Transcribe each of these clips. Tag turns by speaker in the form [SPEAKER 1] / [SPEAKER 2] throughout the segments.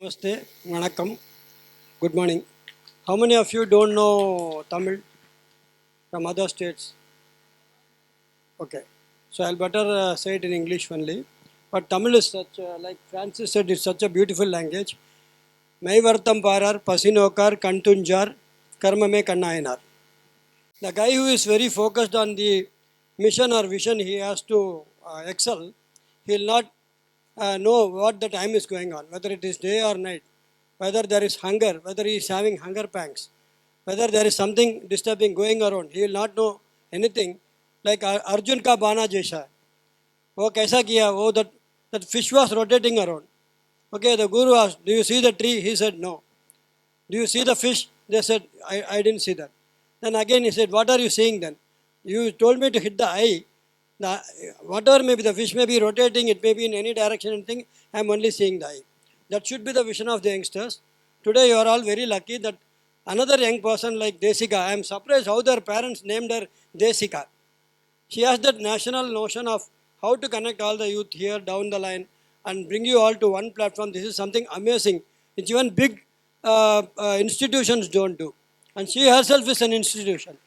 [SPEAKER 1] Namaste, Vanakkam, good morning. How many of you don't know Tamil from other states? Okay, so I'll better say it in English only. But Tamil is such, like Francis said, it's such a beautiful language. Maivartam parar, pasinokar, kantunjar, karmame kannayanar. The guy who is very focused on the mission or vision he has to excel, he'll not know what the time is going on, whether it is day or night, whether there is hunger, whether he is having hunger pangs, whether there is something disturbing going around. He will not know anything. Like Arjun ka bana jaisa. वो कैसा किया वो that fish was rotating around. Okay, the guru asked, do you see the tree? He said no. Do you see the fish? They said, I didn't see that. Then again he said, what are you seeing then? You told me to hit the eye. The, whatever may be, the fish may be rotating, it may be in any direction and thing, I am only seeing the eye. That should be the vision of the youngsters. Today you are all very lucky that another young person like Desika, I am surprised how their parents named her Desika. She has that national notion of how to connect all the youth here down the line and bring you all to one platform. This is something amazing, which even big institutions don't do. And she herself is an institution.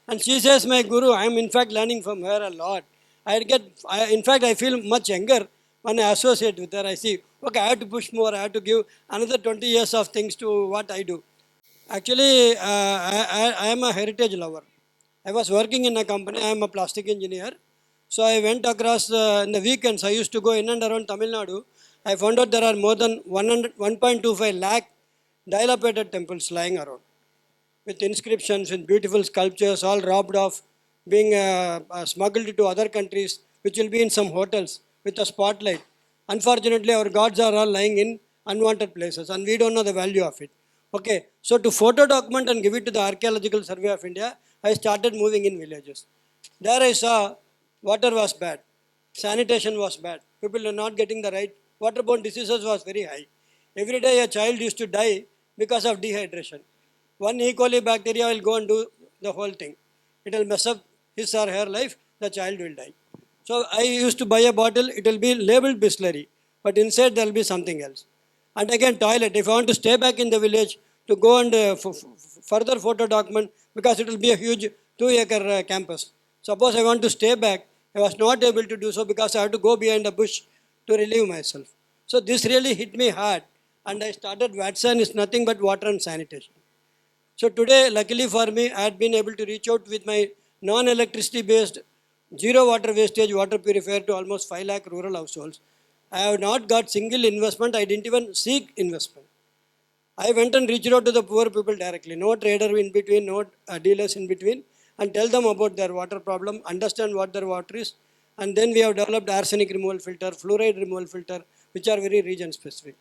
[SPEAKER 1] And she says, my guru, I am in fact learning from her a lot. In fact, I feel much younger when I associate with her. I see, okay, I have to push more, I have to give another 20 years of things to what I do. Actually, I am a heritage lover. I was working in a company. I am a plastic engineer. So I went across in the weekends. I used to go in and around Tamil Nadu. I found out there are more than 1.25 lakh dilapidated temples lying around with inscriptions, with beautiful sculptures, all robbed off, being smuggled to other countries, which will be in some hotels with a spotlight. Unfortunately, our gods are all lying in unwanted places, and we don't know the value of it. Okay, so to photo document and give it to the Archaeological Survey of India, I started moving in villages. There I saw water was bad, sanitation was bad, people were not getting the right, waterborne diseases was very high. Every day a child used to die because of dehydration. One E. coli bacteria will go and do the whole thing. It will mess up his or her life, the child will die. So I used to buy a bottle, it will be labeled Bisleri, but inside there will be something else. And again, toilet. If I want to stay back in the village to go and further photo document, because it will be a huge 2-acre campus. Suppose I want to stay back, I was not able to do so because I had to go behind a bush to relieve myself. So this really hit me hard, and I started Watson is nothing but water and sanitation. So today, luckily for me, I had been able to reach out with my non-electricity based zero water wastage water purifier to almost 5 lakh rural households. I have not got single investment. I didn't even seek investment. I went and reached out to the poor people directly. No trader in between, no dealers in between, and tell them about their water problem, understand what their water is. And then we have developed arsenic removal filter, fluoride removal filter, which are very region specific.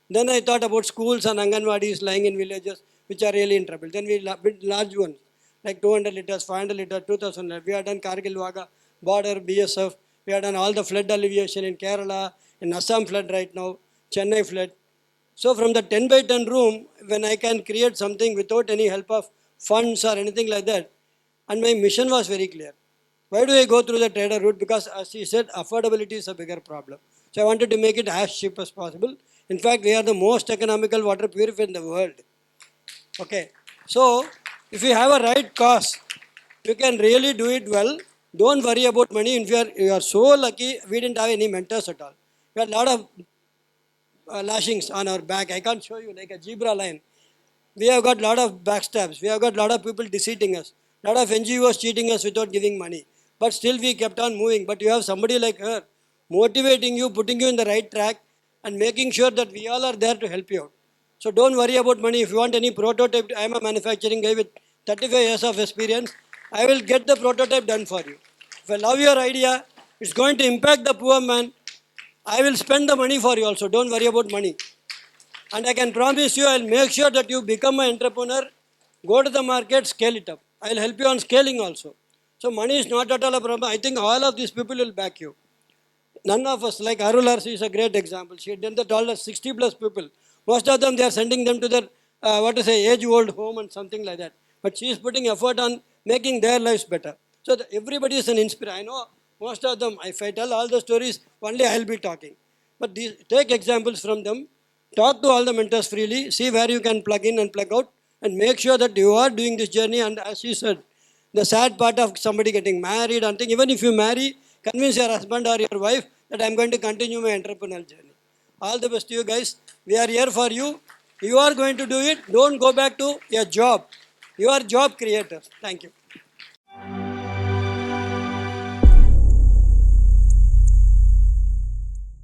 [SPEAKER 1] Then I thought about schools and Anganwadis lying in villages, which are really in trouble. Then we built large ones, like 200 liters, 500 liters, 2000 liters. We have done Kargil Vaga, border, BSF. We have done all the flood alleviation in Kerala, in Assam flood right now, Chennai flood. So from the 10 by 10 room, when I can create something without any help of funds or anything like that, and my mission was very clear. Why do I go through the trader route? Because as he said, affordability is a bigger problem. So I wanted to make it as cheap as possible. In fact, we are the most economical water purifier in the world. Okay. So if you have a right cause, you can really do it well. Don't worry about money. If you are so lucky, we didn't have any mentors at all. We had a lot of lashings on our back. I can't show you like a zebra line. We have got a lot of backstabs. We have got a lot of people deceiving us. A lot of NGOs cheating us without giving money. But still we kept on moving. But you have somebody like her motivating you, putting you in the right track, and making sure that we all are there to help you out. So don't worry about money. If you want any prototype, I am a manufacturing guy with 35 years of experience. I will get the prototype done for you. If I love your idea, it's going to impact the poor man. I will spend the money for you also. Don't worry about money. And I can promise you, I'll make sure that you become an entrepreneur, go to the market, scale it up. I'll help you on scaling also. So money is not at all a problem. I think all of these people will back you. None of us, like Arul Arsi is a great example. She had done that all 60 plus people. Most of them, they are sending them to their, age-old home and something like that. But she is putting effort on making their lives better. So everybody is an inspiration. I know most of them, if I tell all the stories, only I'll be talking. But take examples from them. talk to all the mentors freely, see where you can plug in and plug out, and make sure that you are doing this journey. And as you said, the sad part of somebody getting married and thing, even if you marry, convince your husband or your wife that I'm going to continue my entrepreneurial journey. All the best to you guys. We are here for you. You are going to do it. Don't go back to your job. You are job creators. Thank you.